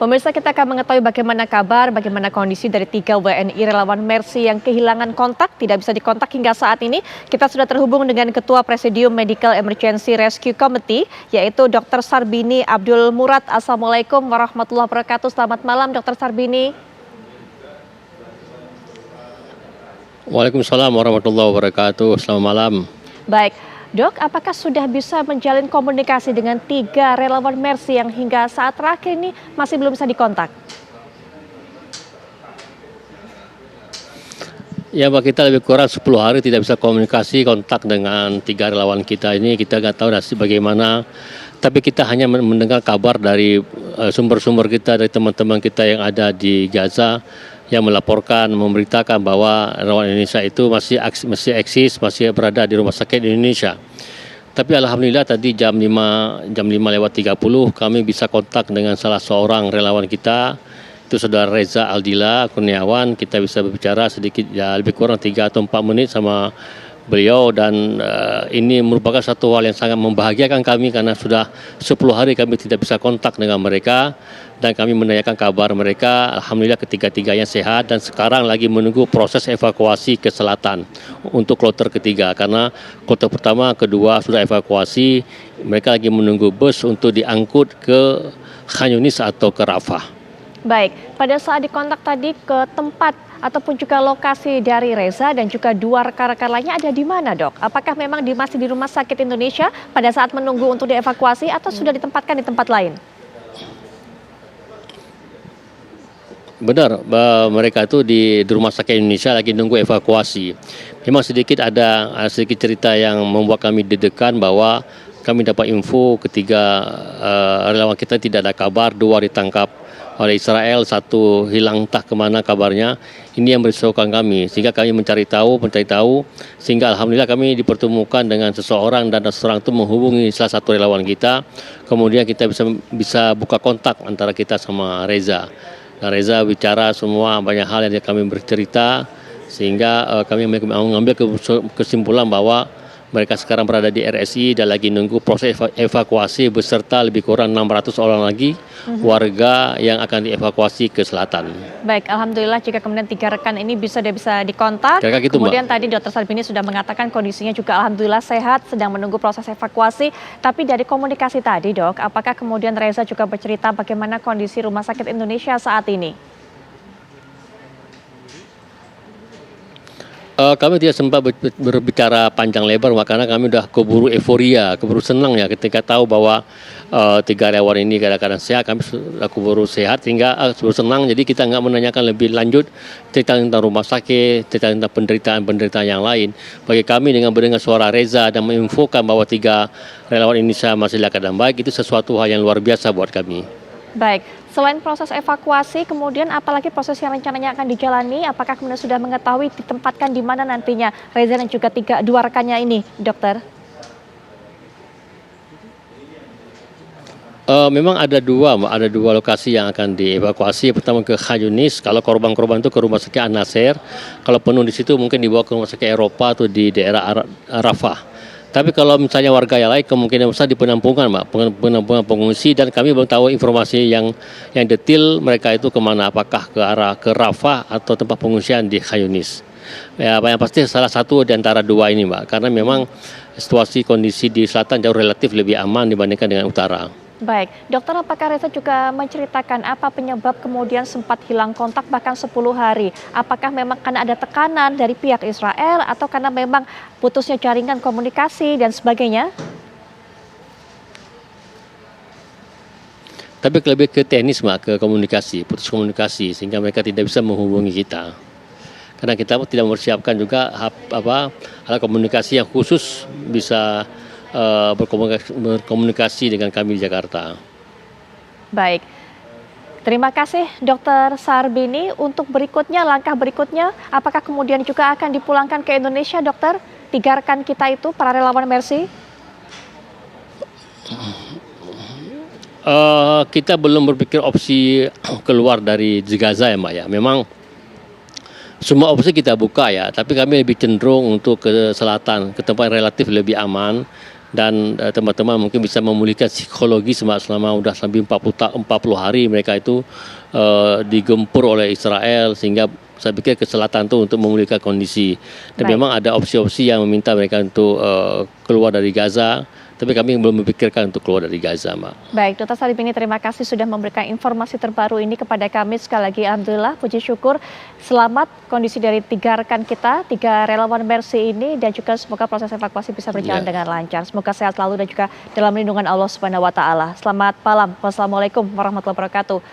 Pemirsa, kita akan mengetahui bagaimana kabar, bagaimana kondisi dari 3 WNI relawan Mercy yang kehilangan kontak, tidak bisa dikontak hingga saat ini. Kita sudah terhubung dengan Ketua Presidium Medical Emergency Rescue Committee, yaitu Dr. Sarbini Abdul Murad. Assalamualaikum warahmatullahi wabarakatuh. Selamat malam, Dr. Sarbini. Waalaikumsalam warahmatullahi wabarakatuh. Selamat malam. Baik. Dok, apakah sudah bisa menjalin komunikasi dengan 3 relawan Mercy yang hingga saat terakhir ini masih belum bisa dikontak? Ya, Mbak, kita lebih kurang 10 hari tidak bisa komunikasi kontak dengan 3 relawan kita ini. Kita nggak tahu nasib bagaimana. Tapi kita hanya mendengar kabar dari sumber-sumber kita, dari teman-teman kita yang ada di Gaza, yang melaporkan, memberitakan bahwa relawan Indonesia itu masih eksis, masih berada di rumah sakit Indonesia. Tapi alhamdulillah tadi jam 5:30 kami bisa kontak dengan salah seorang relawan kita, itu Saudara Reza Aldila Kurniawan. Kita bisa berbicara sedikit, ya lebih kurang 3 atau 4 menit sama beliau, dan ini merupakan satu hal yang sangat membahagiakan kami karena sudah 10 hari kami tidak bisa kontak dengan mereka, dan kami menanyakan kabar mereka. Alhamdulillah ketiga-tiganya sehat dan sekarang lagi menunggu proses evakuasi ke selatan untuk kloter ketiga, karena kloter pertama, kedua sudah evakuasi. Mereka lagi menunggu bus untuk diangkut ke Khan Yunis atau ke Rafah. Baik, pada saat dikontak tadi ke tempat ataupun juga lokasi dari Reza dan juga 2 rekan-rekan lainnya ada di mana, Dok? Apakah memang masih di Rumah Sakit Indonesia pada saat menunggu untuk dievakuasi atau sudah ditempatkan di tempat lain? Benar, mereka itu di Rumah Sakit Indonesia lagi nunggu evakuasi. Memang ada sedikit cerita yang membuat kami deg-degan bahwa kami dapat info ketiga relawan kita tidak ada kabar, 2 ditangkap oleh Israel, 1 hilang entah kemana kabarnya. Ini yang merisaukan kami, sehingga kami mencari tahu, sehingga alhamdulillah kami dipertemukan dengan seseorang, dan seseorang itu menghubungi salah satu relawan kita. Kemudian kita bisa buka kontak antara kita sama Reza. Dan Reza bicara semua banyak hal yang kami bercerita, sehingga kami mengambil kesimpulan bahwa mereka sekarang berada di RSI dan lagi nunggu proses evakuasi beserta lebih kurang 600 orang lagi warga yang akan dievakuasi ke selatan. Baik, alhamdulillah jika kemudian 3 rekan ini bisa dikontak. Gitu, kemudian Mbak, tadi Dr. Sarbini sudah mengatakan kondisinya juga alhamdulillah sehat, sedang menunggu proses evakuasi. Tapi dari komunikasi tadi, Dok, apakah kemudian Reza juga bercerita bagaimana kondisi Rumah Sakit Indonesia saat ini? Kami tidak sempat berbicara panjang lebar, karena kami sudah keburu euforia, keburu senang ya ketika tahu bahwa 3 relawan ini kadang-kadang sehat. Kami sudah keburu sehat sehingga keburu senang. Jadi kita nggak menanyakan lebih lanjut cerita tentang rumah sakit, cerita tentang penderitaan yang lain. Bagi kami dengan mendengar suara Reza dan menginfokan bahwa 3 relawan Indonesia masih dalam keadaan baik, itu sesuatu hal yang luar biasa buat kami. Baik, selain proses evakuasi, kemudian apalagi proses yang rencananya akan dijalani, apakah kemudian sudah mengetahui ditempatkan di mana nantinya Reza dan juga 2 rekannya ini, Dokter? Memang ada 2 lokasi yang akan dievakuasi. Pertama ke Khan Yunis, kalau korban-korban itu ke Rumah Sakit An-Nasir. Kalau penuh di situ mungkin dibawa ke Rumah Sakit Eropa atau di daerah Rafah. Tapi kalau misalnya warga yang lain kemungkinan besar di penampungan, penampungan pengungsi, dan kami belum tahu informasi yang detail mereka itu kemana, apakah ke Rafah atau tempat pengungsian di Khan Yunis. Ya, yang pasti salah satu di antara 2 ini, Mbak, karena memang situasi kondisi di selatan jauh relatif lebih aman dibandingkan dengan utara. Baik, Dokter, apakah Reza juga menceritakan apa penyebab kemudian sempat hilang kontak bahkan 10 hari? Apakah memang karena ada tekanan dari pihak Israel atau karena memang putusnya jaringan komunikasi dan sebagainya? Tapi lebih ke teknis, Mbak, ke komunikasi, putus komunikasi, sehingga mereka tidak bisa menghubungi kita. Karena kita tidak mempersiapkan juga alat komunikasi yang khusus bisa berkomunikasi dengan kami di Jakarta. Baik, terima kasih Dr. Sarbini. Untuk langkah berikutnya, apakah kemudian juga akan dipulangkan ke Indonesia, Dokter? 3 rekan kita itu, para relawan Mercy? Kita belum berpikir opsi keluar dari Gaza ya, Mbak ya. Memang semua opsi kita buka ya, tapi kami lebih cenderung untuk ke selatan, ke tempat yang relatif lebih aman. dan teman-teman mungkin bisa memulihkan psikologi selama udah lebih 40 hari mereka itu digempur oleh Israel, sehingga saya pikir ke selatan itu untuk memulihkan kondisi. Dan Baik. memang ada opsi-opsi yang meminta mereka untuk keluar dari Gaza, tapi kami belum memikirkan untuk keluar dari Gaza, Mbak. Baik, Dr. Salibini, terima kasih sudah memberikan informasi terbaru ini kepada kami. Sekali lagi, alhamdulillah, puji syukur. Selamat kondisi dari 3 rekan kita, 3 relawan Mercy ini, dan juga semoga proses evakuasi bisa berjalan dengan lancar. Semoga sehat selalu dan juga dalam lindungan Allah Subhanahu wa Ta'ala. Selamat malam. Wassalamualaikum warahmatullahi wabarakatuh.